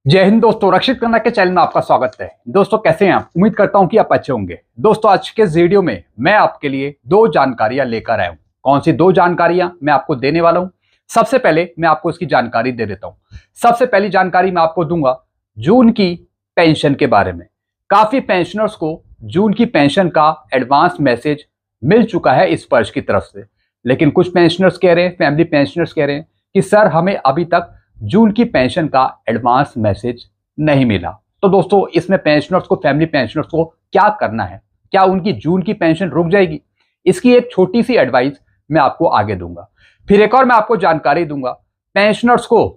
जय हिंद दोस्तों, रक्षित कन्नड़ के चैनल में आपका स्वागत है। दोस्तों कैसे हैं आप? उम्मीद करता हूं कि आप अच्छे होंगे। दोस्तों आज के इस वीडियो में मैं आपके लिए दो जानकारियां लेकर आया हूं। कौन सी दो जानकारियां मैं आपको देने वाला हूं? सबसे पहले मैं आपको इसकी जानकारी दे देता हूं। सबसे पहली जानकारी मैं आपको दूंगा जून की पेंशन के बारे में। काफी पेंशनर्स को जून की पेंशन का एडवांस मैसेज मिल चुका है इस वर्ष की तरफ से, लेकिन कुछ पेंशनर्स कह रहे हैं, फैमिली पेंशनर्स कह रहे हैं कि सर हमें अभी तक जून की पेंशन का एडवांस मैसेज नहीं मिला। तो दोस्तों इसमें पेंशनर्स को, फैमिली पेंशनर्स को क्या करना है? क्या उनकी जून की पेंशन रुक जाएगी? इसकी एक छोटी सी एडवाइस मैं आपको आगे दूंगा। फिर एक और मैं आपको जानकारी दूंगा, पेंशनर्स को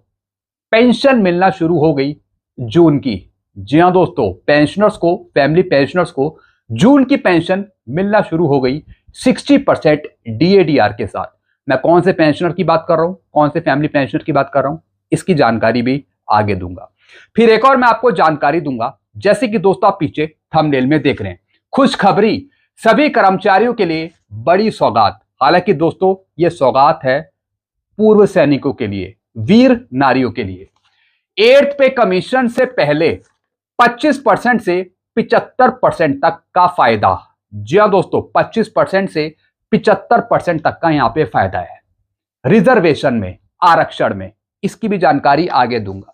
पेंशन मिलना शुरू हो गई जून की। जी हां दोस्तों, पेंशनर्स को, फैमिली पेंशनर्स को जून की पेंशन मिलना शुरू हो गई 60% DADR के साथ। मैं कौन से पेंशनर की बात कर रहा हूं, कौन से फैमिली पेंशनर की बात कर रहा हूं, इसकी जानकारी भी आगे दूंगा। फिर एक और मैं आपको जानकारी दूंगा, जैसे कि दोस्तों आप पीछे थंबनेल में देख रहे हैं, खुशखबरी, सभी कर्मचारियों के लिए बड़ी सौगात। हालांकि दोस्तों यह सौगात है पूर्व सैनिकों के लिए, वीर नारियों के लिए। 8th पे कमीशन से पहले 25% से 75% तक का फायदा। जी हां दोस्तों, 25% से 75% तक का यहां पे फायदा है रिजर्वेशन में, आरक्षण में। इसकी भी जानकारी आगे दूंगा।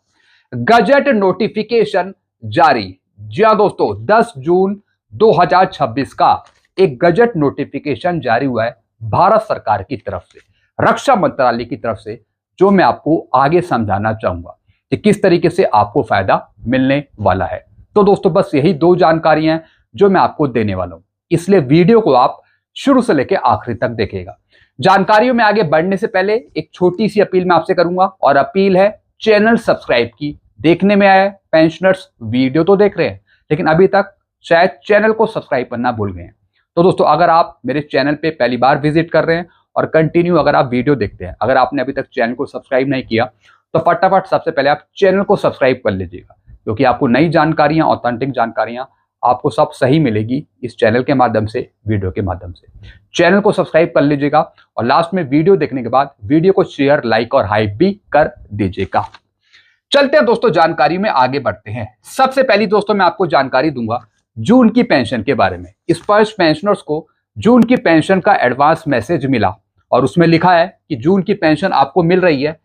गजट नोटिफिकेशन जारी। जी हां दोस्तों, 10 जून 2026 का एक गजट नोटिफिकेशन जारी हुआ है भारत सरकार की तरफ से, रक्षा मंत्रालय की तरफ से, जो मैं आपको आगे समझाना चाहूंगा कि किस तरीके से आपको फायदा मिलने वाला है। तो दोस्तों बस यही दो जानकारियां हैं जो मैं आपको देने वाला हूं, इसलिए वीडियो को आप शुरू से लेकर आखिरी तक देखिएगा। जानकारियों में आगे बढ़ने से पहले एक छोटी सी अपील मैं आपसे करूंगा, और अपील है चैनल सब्सक्राइब की। देखने में आया पेंशनर्स वीडियो तो देख रहे हैं, लेकिन अभी तक शायद चैनल को सब्सक्राइब करना भूल गए हैं। तो दोस्तों अगर आप मेरे चैनल पे पहली बार विजिट कर रहे हैं और कंटिन्यू अगर आप वीडियो देखते हैं, अगर आपने अभी तक चैनल को सब्सक्राइब नहीं किया तो फटाफट सबसे पहले आप चैनल को सब्सक्राइब कर लीजिएगा, क्योंकि आपको नई जानकारियां, ऑथेंटिक जानकारियां आपको सब सही मिलेगी इस चैनल के माध्यम से, वीडियो के माध्यम से। चैनल को सब्सक्राइब कर लीजिएगा और लास्ट में वीडियो देखने के बाद वीडियो को शेयर, लाइक और हाइप भी कर दीजिएगा। चलते हैं दोस्तों, जानकारी में आगे बढ़ते हैं। सबसे पहली दोस्तों मैं आपको जानकारी दूंगा जून की पेंशन के बारे में। इस वर्ष पेंशनर्स को जून की पेंशन का एडवांस मैसेज मिला और उसमें लिखा है कि जून की पेंशन आपको मिल रही है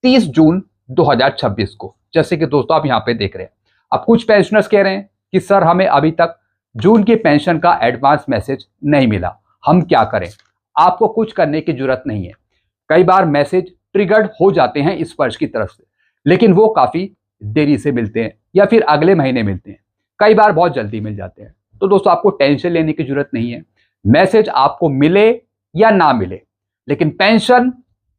30 जून 2026 को, जैसे कि दोस्तों आप यहां पे देख रहे हैं। अब कुछ पेंशनर्स कह रहे हैं कि सर हमें अभी तक जून की पेंशन का एडवांस मैसेज नहीं मिला, हम क्या करें? आपको कुछ करने की जरूरत नहीं है। कई बार मैसेज ट्रिगर्ड हो जाते हैं इस वर्ष की तरफ से, लेकिन वो काफी देरी से मिलते हैं या फिर अगले महीने मिलते हैं, कई बार बहुत जल्दी मिल जाते हैं। तो दोस्तों आपको टेंशन लेने की जरूरत नहीं है, मैसेज आपको मिले या ना मिले, लेकिन पेंशन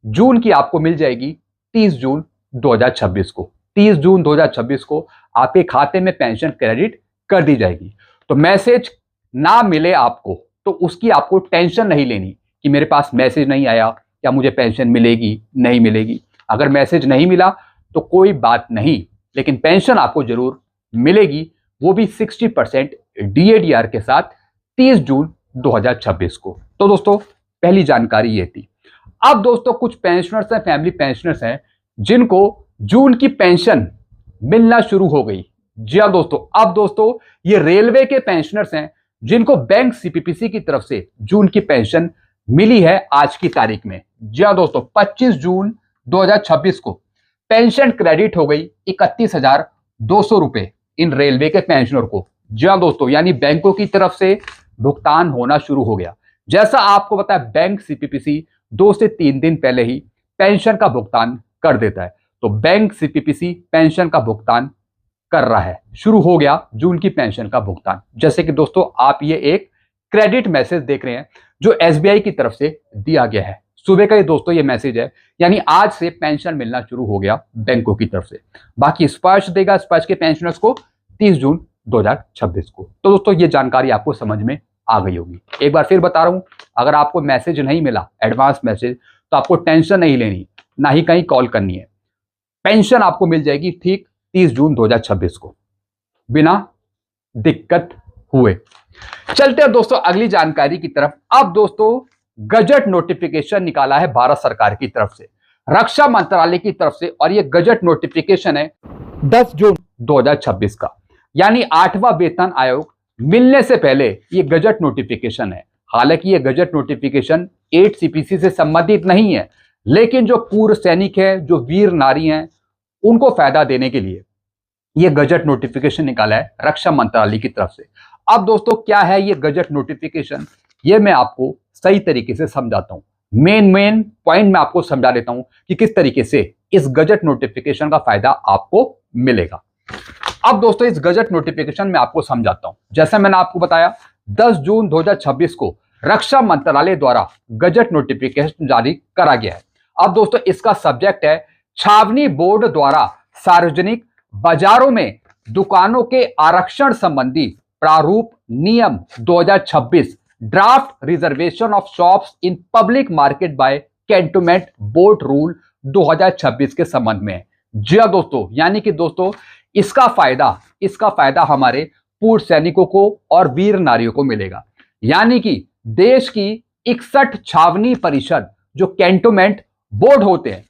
जून की आपको मिल जाएगी 30 जून 2026 को। 30 जून 2026 को आपके खाते में पेंशन क्रेडिट कर दी जाएगी। तो मैसेज ना मिले आपको तो उसकी आपको टेंशन नहीं लेनी कि मेरे पास मैसेज नहीं आया या मुझे पेंशन मिलेगी नहीं मिलेगी। अगर मैसेज नहीं मिला तो कोई बात नहीं, लेकिन पेंशन आपको जरूर मिलेगी, वो भी 60% DADR के साथ 30 जून 2026 को। तो दोस्तों पहली जानकारी ये थी। अब दोस्तों कुछ पेंशनर्स हैं, फैमिली पेंशनर्स हैं, जिनको जून की पेंशन मिलना शुरू हो गई। जी हां दोस्तों, अब दोस्तों ये रेलवे के पेंशनर्स हैं जिनको बैंक CPPC की तरफ से जून की पेंशन मिली है आज की तारीख में। जी हां दोस्तों, 25 जून 2026 को पेंशन क्रेडिट हो गई 31,200 रुपए इन रेलवे के पेंशनर को। जी हां दोस्तों, यानी बैंकों की तरफ से भुगतान होना शुरू हो गया। जैसा आपको पता है बैंक CPPC 2 से 3 दिन पहले ही पेंशन का भुगतान कर देता है, तो बैंक CPPC पेंशन का भुगतान कर रहा है, शुरू हो गया जून की पेंशन का भुगतान। जैसे कि दोस्तों आप ये एक क्रेडिट मैसेज देख रहे हैं जो SBI की तरफ से दिया गया है। सुबह का ही दोस्तों ये मैसेज है, यानी आज से पेंशन मिलना शुरू हो गया बैंकों की तरफ से। बाकी स्पर्श देगा स्पर्श के पेंशनर्स को 30 जून 2026 को। तो दोस्तों ये जानकारी आपको समझ में आ गई होगी। एक बार फिर बता रहा हूं, अगर आपको मैसेज नहीं मिला, एडवांस मैसेज, तो आपको टेंशन नहीं लेनी, ना ही कहीं कॉल करनी है। पेंशन आपको मिल जाएगी ठीक 30 जून 2026 को, बिना दिक्कत हुए। चलते हैं दोस्तों अगली जानकारी की तरफ। अब दोस्तों गजट नोटिफिकेशन निकाला है भारत सरकार की तरफ से, रक्षा मंत्रालय की तरफ से, और यह गजट नोटिफिकेशन है 10 जून 2026 का, यानी 8वां वेतन आयोग मिलने से पहले ये गजट नोटिफिकेशन है। हालांकि ये गजट नोटिफिकेशन 8 सीपीसी से संबंधित नहीं है, लेकिन जो पूर्व सैनिक हैं, जो वीर नारी हैं, उनको फायदा देने के लिए ये गजट नोटिफिकेशन निकाला है रक्षा मंत्रालय की तरफ से। अब दोस्तों क्या है ये गजट नोटिफिकेशन, ये मैं आपको सही तरीके से समझाता हूं। मेन पॉइंट मैं आपको समझा देता हूं कि किस तरीके से इस गजट नोटिफिकेशन का फायदा आपको मिलेगा। अब दोस्तों इस गजट नोटिफिकेशन में आपको समझाता हूं। जैसे मैंने आपको बताया 10 जून 2026 को रक्षा मंत्रालय द्वारा गजट नोटिफिकेशन जारी करा गया है। अब दोस्तों इसका सब्जेक्ट है छावनी बोर्ड द्वारा सार्वजनिक बाजारों में दुकानों के आरक्षण संबंधी प्रारूप नियम 2026 draft reservation of shops in public market by cantonment board rule 2026 के संबंध में है। जी हां दोस्तों, यानी कि दोस्तों इसका फायदा हमारे पूर्व सैनिकों को और वीर नारियों को मिलेगा। यानी कि देश की 61 छावनी परिषद जो कैंटोनमेंट बोर्ड होते हैं,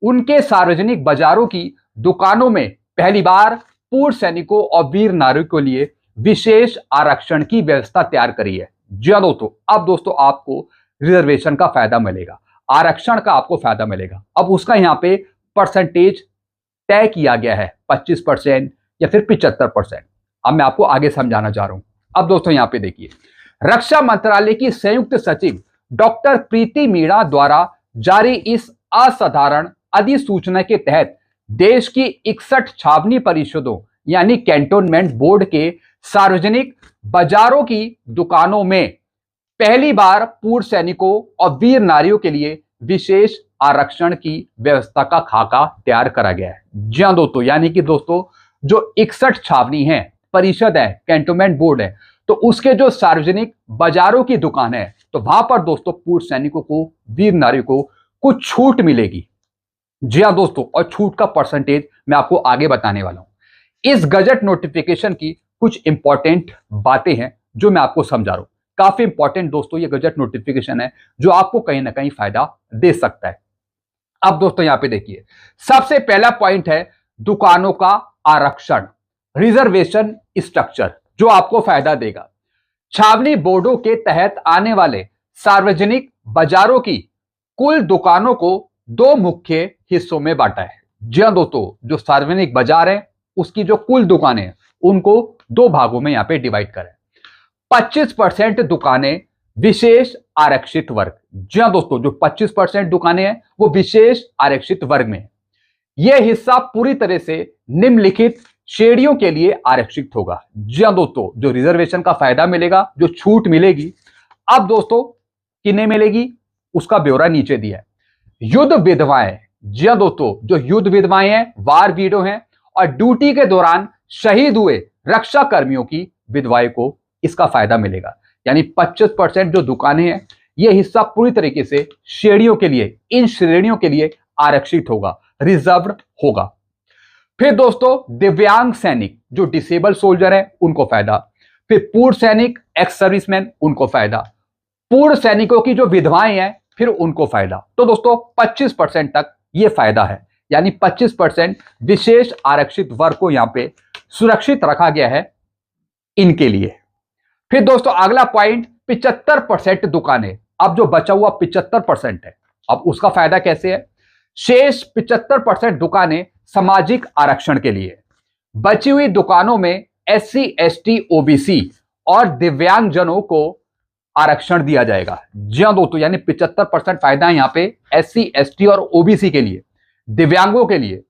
उनके सार्वजनिक बाजारों की दुकानों में पहली बार पूर्व सैनिकों और वीर नारियों के लिए विशेष आरक्षण की व्यवस्था तैयार करी है। जी हां दोस्तों, अब दोस्तों आपको रिजर्वेशन का फायदा मिलेगा, आरक्षण का आपको फायदा मिलेगा। अब उसका यहां पे परसेंटेज तय किया गया है 25% या फिर 75%। अब मैं आपको आगे समझाना चाह रहा हूं। अब दोस्तों यहां पे देखिए, रक्षा मंत्रालय की संयुक्त सचिव डॉक्टर प्रीति मीणा द्वारा जारी इस असाधारण अधिसूचना के तहत देश की 61 छावनी परिषदों यानी कैंटोनमेंट बोर्ड के सार्वजनिक बाजारों की दुकानों में पहली बार पूर्व सैनिकों और वीर नारियों के लिए विशेष आरक्षण की व्यवस्था का खाका तैयार करा गया है। जी हां दोस्तों, यानी कि दोस्तों जो 61 छावनी है, परिषद है, कैंटोनमेंट बोर्ड है, तो उसके जो सार्वजनिक बाजारों की दुकान है, तो वहां पर दोस्तों पूर्व सैनिकों को, वीर नारियों को कुछ छूट मिलेगी। जी हां दोस्तों, और छूट का परसेंटेज मैं आपको आगे बताने वाला हूं। इस गजट नोटिफिकेशन की कुछ इंपॉर्टेंट बातें हैं जो मैं आपको समझा रहा हूं। काफी इंपॉर्टेंट दोस्तों ये गजट नोटिफिकेशन है जो आपको कहीं ना कहीं फायदा दे सकता है। अब दोस्तों यहां पे देखिए, सबसे पहला पॉइंट है दुकानों का आरक्षण, रिजर्वेशन स्ट्रक्चर, जो आपको फायदा देगा। छावनी बोर्डों के तहत आने वाले सार्वजनिक बाजारों की कुल दुकानों को 2 मुख्य हिस्सों में बांटा है। जी हां दोस्तों, जो सार्वजनिक बाजार है उसकी जो कुल दुकानें हैं उनको 2 भागों में यहां पे डिवाइड करें। 25% दुकानें विशेष आरक्षित वर्ग। जी हां दोस्तों, जो 25% दुकानें हैं वो विशेष आरक्षित वर्ग में है। यह हिस्सा पूरी तरह से निम्नलिखित श्रेणियों के लिए आरक्षित होगा। जी हां दोस्तों, जो रिजर्वेशन का फायदा मिलेगा, जो छूट मिलेगी, अब दोस्तों किन्हें मिलेगी उसका ब्यौरा नीचे दिया है। युद्ध विधवाएं, जी हां दोस्तों, जो युद्ध विधवाएं हैं, वार वीडो हैं और ड्यूटी के दौरान शहीद हुए रक्षा कर्मियों की विधवाएं को इसका फायदा मिलेगा। यानी 25% जो दुकानें हैं, यह हिस्सा पूरी तरीके से श्रेणियों के लिए, इन श्रेणियों के लिए आरक्षित होगा, रिजर्व होगा। फिर दोस्तों दिव्यांग सैनिक जो डिसेबल सोल्जर है उनको फायदा, फिर पूर्व सैनिक, एक्स सर्विसमैन, उनको फायदा, पूर्व सैनिकों की जो विधवाएं हैं फिर उनको फायदा। तो दोस्तों 25% तक यह फायदा है, यानी 25% विशेष आरक्षित वर्ग को यहां पे सुरक्षित रखा गया है इनके लिए। फिर दोस्तों अगला पॉइंट 75% दुकानें, अब जो बचा हुआ 75% है, अब उसका फायदा कैसे है? शेष 75% दुकानें सामाजिक आरक्षण के लिए। बची हुई दुकानों में SC, ST, OBC और दिव्यांगजनों को आरक्षण दिया जाएगा। जी हां दोस्तों, यानी 75% फायदा है यहां पे SC, ST और OBC के लिए, दिव्यांगों के लिए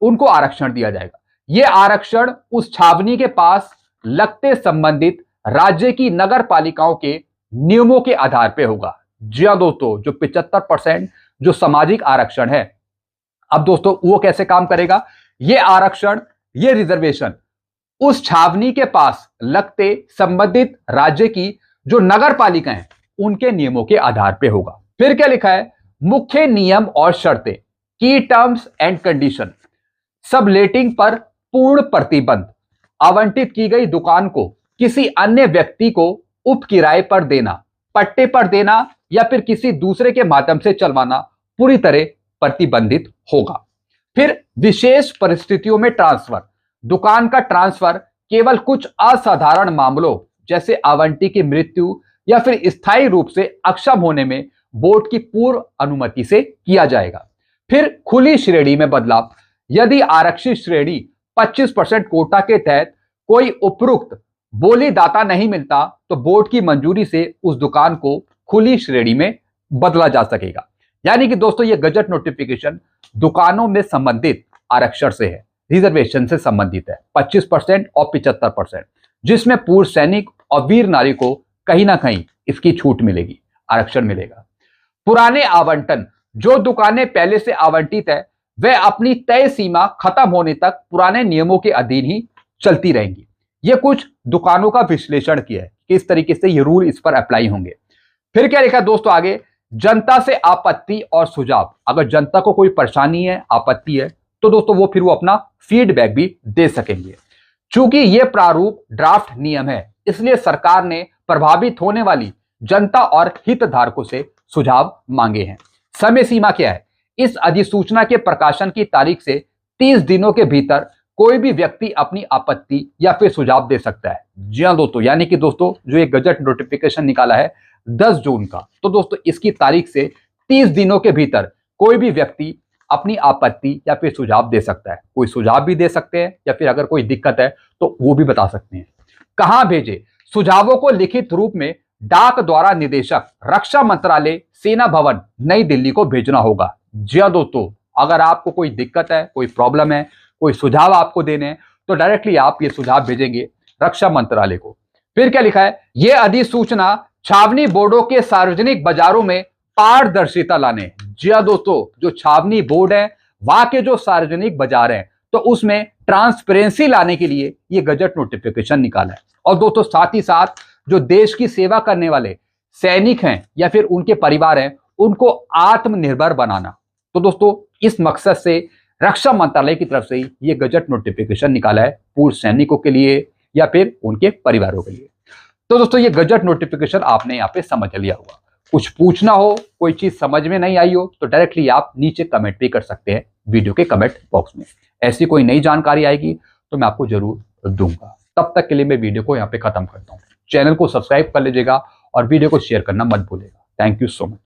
उनको आरक्षण दिया जाएगा। यह आरक्षण उस छावनी के पास लगते संबंधित राज्य की नगर पालिकाओं के नियमों के आधार पर होगा। जी हां दोस्तों, जो 75% जो सामाजिक आरक्षण है, अब दोस्तों वो कैसे काम करेगा? यह आरक्षण, यह रिजर्वेशन उस छावनी के पास लगते संबंधित राज्य की जो नगर पालिका हैं उनके नियमों के आधार पर होगा। फिर क्या लिखा है? मुख्य नियम और शर्तें, की टर्म्स एंड कंडीशन, सबलेटिंग पर पूर्ण प्रतिबंध, आवंटित की गई दुकान को किसी अन्य व्यक्ति को उप किराए पर देना, पट्टे पर देना या फिर किसी दूसरे के माध्यम से चलवाना पूरी तरह प्रतिबंधित होगा। फिर विशेष परिस्थितियों में ट्रांसफर, दुकान का ट्रांसफर केवल कुछ असाधारण मामलों जैसे आवंटी की मृत्यु या फिर स्थायी रूप से अक्षम होने में बोर्ड की पूर्व अनुमति से किया जाएगा। फिर खुली श्रेणी में बदलाव, यदि आरक्षित श्रेणी 25% कोटा के तहत कोई उपयुक्त बोलीदाता नहीं मिलता तो बोर्ड की मंजूरी से उस दुकान को खुली श्रेणी में बदला जा सकेगा। यानी कि दोस्तों ये गजट नोटिफिकेशन दुकानों में संबंधित आरक्षण से है, रिजर्वेशन से संबंधित है, 25% और 75%, जिसमें पूर्व सैनिक और वीर नारी को कहीं ना कहीं इसकी छूट मिलेगी, आरक्षण मिलेगा। पुराने आवंटन, जो दुकानें पहले से आवंटित है वह अपनी तय सीमा खत्म होने तक पुराने नियमों के अधीन ही चलती रहेंगी। ये कुछ दुकानों का विश्लेषण किया है कि इस तरीके से ये रूल इस पर अप्लाई होंगे। फिर क्या लिखा दोस्तों आगे, जनता से आपत्ति और सुझाव, अगर जनता को कोई परेशानी है, आपत्ति है तो दोस्तों वो फिर वो अपना फीडबैक भी दे सकेंगे। चूंकि ये प्रारूप ड्राफ्ट नियम है इसलिए सरकार ने प्रभावित होने वाली जनता और हितधारकों से सुझाव मांगे हैं। समय सीमा क्या है, इस अधिसूचना के प्रकाशन की तारीख से 30 दिनों के भीतर कोई भी व्यक्ति अपनी आपत्ति या फिर सुझाव दे सकता है। जी हाँ दोस्तों, यानी कि दोस्तों जो एक गजट नोटिफिकेशन निकाला है 10 जून का, तो दोस्तों इसकी तारीख से 30 दिनों के भीतर कोई भी व्यक्ति अपनी आपत्ति या फिर सुझाव दे सकता है। कोई सुझाव भी दे सकते हैं या फिर अगर कोई दिक्कत है तो वो भी बता सकते हैं। कहां भेजे, सुझावों को लिखित रूप में डाक द्वारा निदेशक, रक्षा मंत्रालय, सेना भवन, नई दिल्ली को भेजना होगा। जी हाँ दोस्तों, अगर आपको कोई दिक्कत है, कोई प्रॉब्लम है, कोई सुझाव आपको देने हैं तो डायरेक्टली आप ये सुझाव भेजेंगे रक्षा मंत्रालय को। फिर क्या लिखा है, ये अधिसूचना छावनी बोर्डों के सार्वजनिक बाजारों में पारदर्शिता लाने। जी हाँ दोस्तों, जो छावनी बोर्ड है वहां के जो सार्वजनिक बाजार हैं तो उसमें ट्रांसपेरेंसी लाने के लिए ये गजट नोटिफिकेशन निकाला है। और दोस्तों साथ ही साथ जो देश की सेवा करने वाले सैनिक हैं या फिर उनके परिवार हैं उनको आत्मनिर्भर बनाना। तो दोस्तों इस मकसद से रक्षा मंत्रालय की तरफ से ये गजट नोटिफिकेशन निकाला है पूर्व सैनिकों के लिए या फिर उनके परिवारों के लिए। तो दोस्तों ये गजट नोटिफिकेशन आपने यहाँ पे समझ लिया होगा। कुछ पूछना हो, कोई चीज समझ में नहीं आई हो तो डायरेक्टली आप नीचे कमेंट भी कर सकते हैं वीडियो के कमेंट बॉक्स में। ऐसी कोई नई जानकारी आएगी तो मैं आपको जरूर दूंगा। तब तक के लिए मैं वीडियो को यहाँ पे खत्म करता हूँ। चैनल को सब्सक्राइब कर लीजिएगा और वीडियो को शेयर करना मत भूलिएगा। Thank you so much.